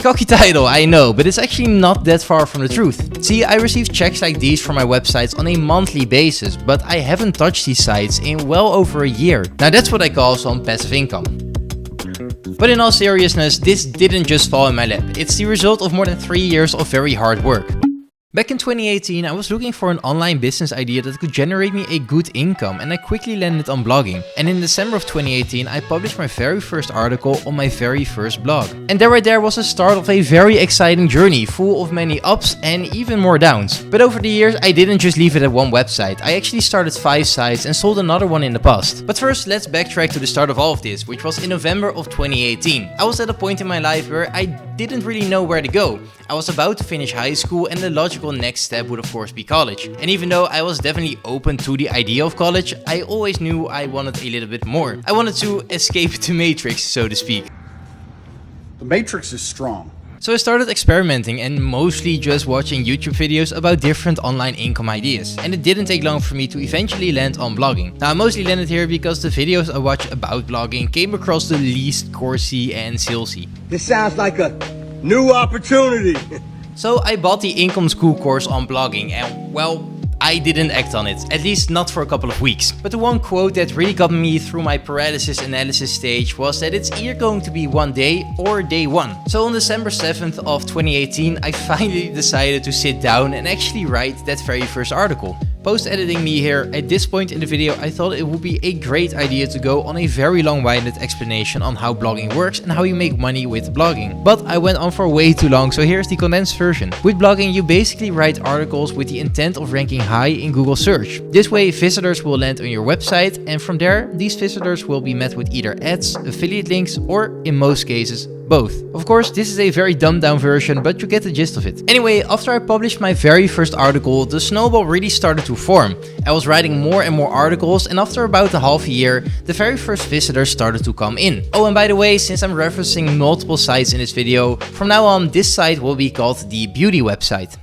Cocky title, I know, but it's actually not that far from the truth. See, I receive checks like these from my websites on a monthly basis, but I haven't touched these sites in well over a year. Now that's what I call some passive income. But in all seriousness, this didn't just fall in my lap. It's the result of more than 3 years of very hard work. Back in 2018, I was looking for an online business idea that could generate me a good income, and I quickly landed on blogging. And in December of 2018, I published my very first article on my very first blog. And that right there was the start of a very exciting journey, full of many ups and even more downs. But over the years, I didn't just leave it at one website. I actually started 5 sites and sold another one in the past. But first, let's backtrack to the start of all of this, which was in November of 2018. I was at a point in my life where I didn't really know where to go. I was about to finish high school, and the logical next step would of course be college. And even though I was definitely open to the idea of college, I always knew I wanted a little bit more. I wanted to escape the matrix, so to speak. The matrix is strong. So I started experimenting and mostly just watching YouTube videos about different online income ideas. And it didn't take long for me to eventually land on blogging. Now I mostly landed here because the videos I watched about blogging came across the least coursey and salesy. This sounds like a new opportunity. So I bought the income school course on blogging and well, I didn't act on it, at least not for a couple of weeks. But the one quote that really got me through my paralysis analysis stage was that it's either going to be one day or day one. So on December 7th of 2018, I finally decided to sit down and actually write that very first article. Post-editing me here, at this point in the video I thought it would be a great idea to go on a very long-winded explanation on how blogging works and how you make money with blogging. But I went on for way too long, so here's the condensed version. With blogging you basically write articles with the intent of ranking high in Google search. This way visitors will land on your website, and from there these visitors will be met with either ads, affiliate links, or in most cases both. Of course, this is a very dumbed down version, but you get the gist of it. Anyway, after I published my very first article, the snowball really started to form. I was writing more and more articles, and after about a half a year, the very first visitors started to come in. Oh, and by the way, since I'm referencing multiple sites in this video, from now on this site will be called the beauty website.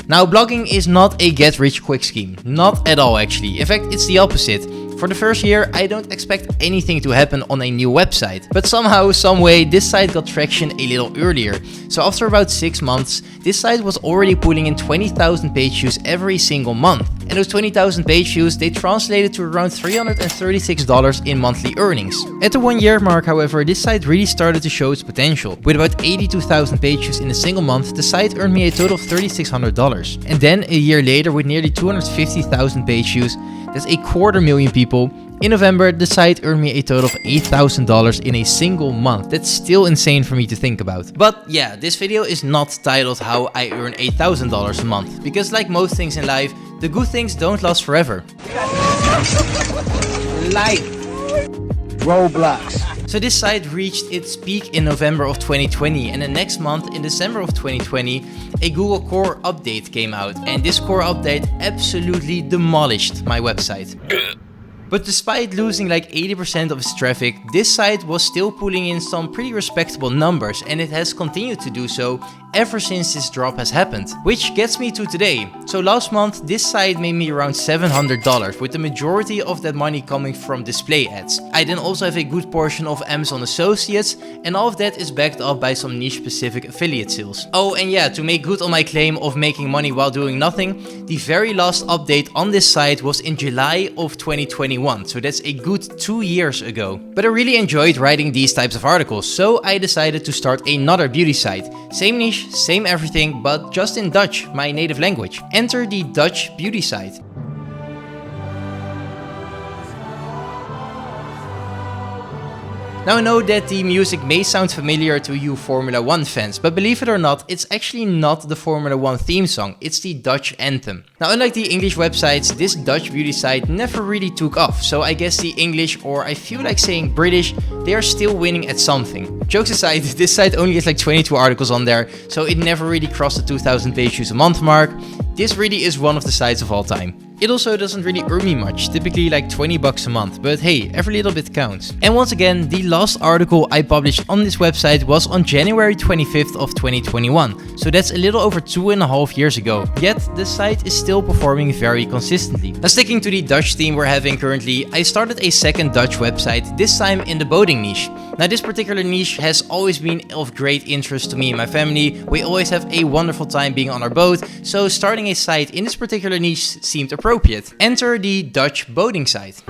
Now, blogging is not a get-rich-quick scheme. Not at all, actually. In fact, it's the opposite. For the first year, I don't expect anything to happen on a new website. But somehow, someway, this site got traction a little earlier. So after about 6 months, this site was already pulling in 20,000 page views every single month. And those 20,000 page views, they translated to around $336 in monthly earnings. At the 1 year mark, however, this site really started to show its potential. With about 82,000 page views in a single month, the site earned me a total of $3,600. And then a year later, with nearly 250,000 page views, that's 250,000 people. In November, the site earned me a total of $8,000 in a single month. That's still insane for me to think about. But yeah, this video is not titled how I earn $8,000 a month. Because like most things in life, the good things don't last forever. Life. Roadblocks. So this site reached its peak in November of 2020, and the next month, in December of 2020, a Google Core update came out, and this Core update absolutely demolished my website. But despite losing like 80% of its traffic, this site was still pulling in some pretty respectable numbers, and it has continued to do so ever since this drop has happened. Which gets me to today. So last month, this site made me around $700, with the majority of that money coming from display ads. I then also have a good portion of Amazon Associates, and all of that is backed up by some niche specific affiliate sales. Oh, and yeah, to make good on my claim of making money while doing nothing, the very last update on this site was in July of 2021, so that's a good 2 years ago. But I really enjoyed writing these types of articles, so I decided to start another beauty site. Same niche, same everything, but just in Dutch, my native language. Enter the Dutch beauty site. Now I know that the music may sound familiar to you Formula 1 fans, but believe it or not, it's actually not the Formula 1 theme song, it's the Dutch anthem. Now unlike the English websites, this Dutch beauty site never really took off, so I guess the English, or I feel like saying British, they are still winning at something. Jokes aside, this site only has like 22 articles on there, so it never really crossed the 2,000 page views a month mark. This really is one of the sites of all time. It also doesn't really earn me much, typically like 20 bucks a month, but hey, every little bit counts. And once again, the last article I published on this website was on January 25th of 2021, so that's a little over 2.5 years ago. Yet the site is still performing very consistently. Now, sticking to the Dutch theme we're having currently, I started a second Dutch website, this time in the boating niche. Now, this particular niche has always been of great interest to me and my family. We always have a wonderful time being on our boat, so starting a site in this particular niche seemed appropriate. Enter the Dutch boating site.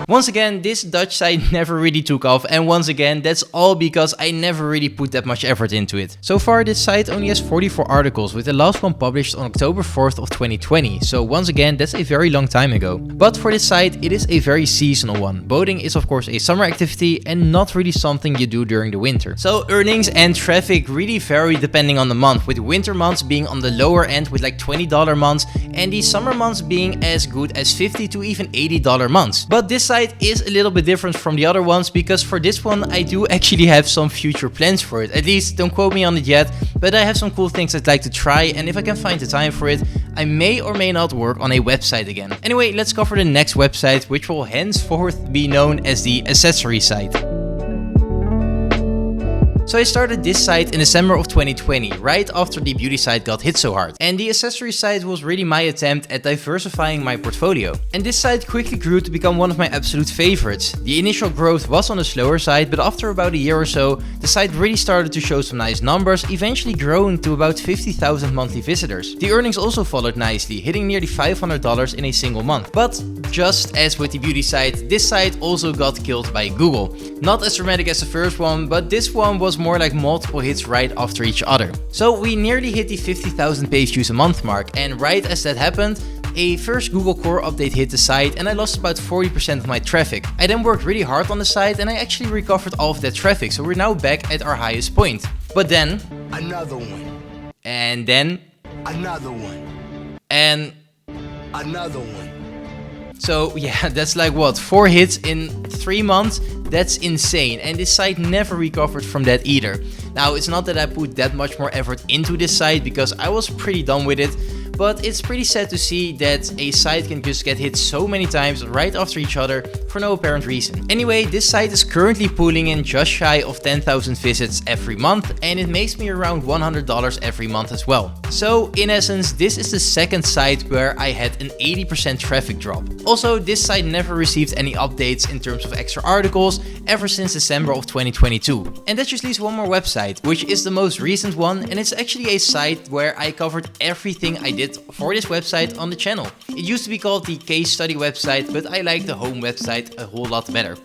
Once again, this Dutch site never really took off, and once again, that's all because I never really put that much effort into it. So far, this site only has 44 articles, with the last one published on October 4th of 2020, so once again, that's a very long time ago. But for this site, it is a very seasonal one. Boating is of course a summer activity and not really something you do during the winter. So earnings and traffic really vary depending on the month, with winter months being on the lower end with like $20 months, and the summer months being as good as $50 to even $80 months. But this site is a little bit different from the other ones, because for this one I do actually have some future plans for it. At least don't quote me on it yet, but I have some cool things I'd like to try, and if I can find the time for it, I may or may not work on a website again. Anyway, let's cover the next website, which will henceforth be known as the accessory site. So I started this site in December of 2020, right after the beauty site got hit so hard. And the accessory site was really my attempt at diversifying my portfolio. And this site quickly grew to become one of my absolute favorites. The initial growth was on the slower side, but after about a year or so, the site really started to show some nice numbers, eventually growing to about 50,000 monthly visitors. The earnings also followed nicely, hitting nearly $500 in a single month. But just as with the beauty site, this site also got killed by Google. Not as dramatic as the first one, but this one was more like multiple hits right after each other. So we nearly hit the 50,000 page views a month mark, and right as that happened, a first Google Core update hit the site and I lost about 40% of my traffic. I then worked really hard on the site and I actually recovered all of that traffic, so we're now back at our highest point. But then... Another one. And then... Another one. And... Another one. So yeah, that's like what, 4 hits in 3 months? That's insane, and this site never recovered from that either. Now, it's not that I put that much more effort into this site, because I was pretty done with it, but it's pretty sad to see that a site can just get hit so many times right after each other for no apparent reason. Anyway, this site is currently pulling in just shy of 10,000 visits every month, and it makes me around $100 every month as well. So in essence, this is the second site where I had an 80% traffic drop. Also, this site never received any updates in terms of extra articles ever since December of 2022. And that just leaves one more website, which is the most recent one, and it's actually a site where I covered everything I did for this website on the channel. It used to be called the case study website, but I like the home website a whole lot better.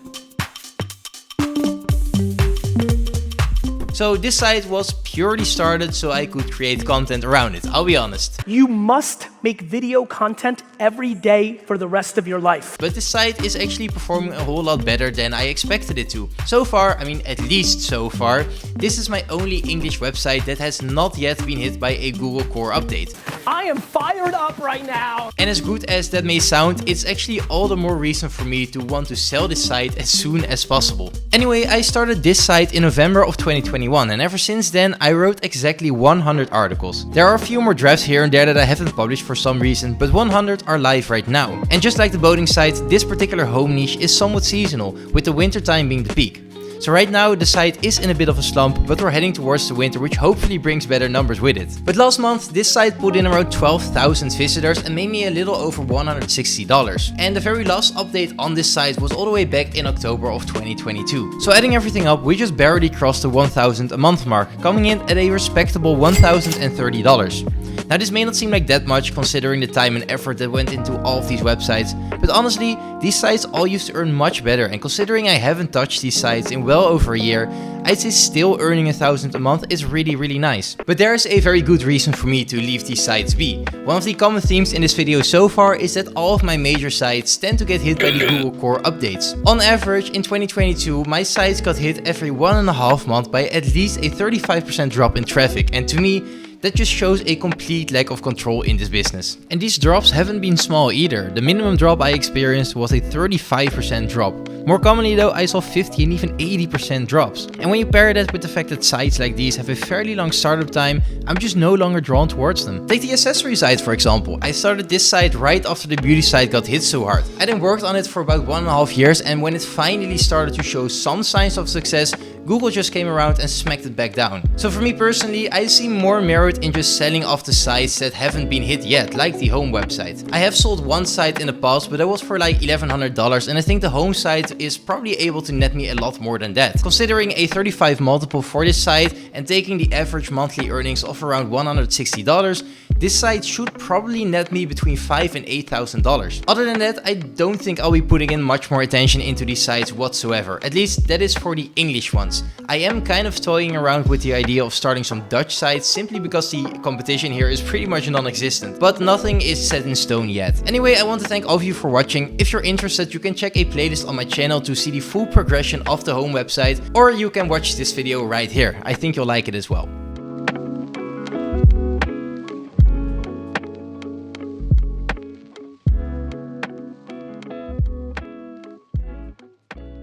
So this site was purely started so I could create content around it, I'll be honest. You must make video content every day for the rest of your life. But this site is actually performing a whole lot better than I expected it to. So far, I mean at least so far, this is my only English website that has not yet been hit by a Google Core update. I am fired up right now. And as good as that may sound, it's actually all the more reason for me to want to sell this site as soon as possible. Anyway, I started this site in November of 2021, and ever since then I wrote exactly 100 articles. There are a few more drafts here and there that I haven't published for some reason, but 100 are live right now. And just like the boating site, this particular home niche is somewhat seasonal, with the winter time being the peak. So right now the site is in a bit of a slump, but we're heading towards the winter, which hopefully brings better numbers with it. But last month this site put in around 12,000 visitors and made me a little over $160. And the very last update on this site was all the way back in October of 2022. So adding everything up, we just barely crossed the 1,000 a month mark, coming in at a respectable $1,030. Now this may not seem like that much considering the time and effort that went into all of these websites, but honestly, these sites all used to earn much better, and considering I haven't touched these sites in well over a year, I'd say still earning $1,000 a month is really nice. But there is a very good reason for me to leave these sites be. One of the common themes in this video so far is that all of my major sites tend to get hit by the Google Core updates. On average, in 2022, my sites got hit every 1.5 months by at least a 35% drop in traffic, and to me, that just shows a complete lack of control in this business. And these drops haven't been small either. The minimum drop I experienced was a 35% drop. More commonly though, I saw 50 and even 80% drops. And when you pair that with the fact that sites like these have a fairly long startup time, I'm just no longer drawn towards them. Take the accessory site for example. I started this site right after the beauty site got hit so hard. I then worked on it for about 1.5 years, and when it finally started to show some signs of success, Google just came around and smacked it back down. So for me personally, I see more merit in just selling off the sites that haven't been hit yet, like the home website. I have sold one site in the past, but that was for like $1,100, and I think the home site is probably able to net me a lot more than that. Considering a 35 multiple for this site and taking the average monthly earnings of around $160, this site should probably net me between $5,000 and $8,000. Other than that, I don't think I'll be putting in much more attention into these sites whatsoever. At least that is for the English ones. I am kind of toying around with the idea of starting some Dutch sites simply because the competition here is pretty much non-existent, but nothing is set in stone yet. Anyway, I want to thank all of you for watching. If you're interested, you can check a playlist on my channel to see the full progression of the home website, or you can watch this video right here. I think you'll like it as well.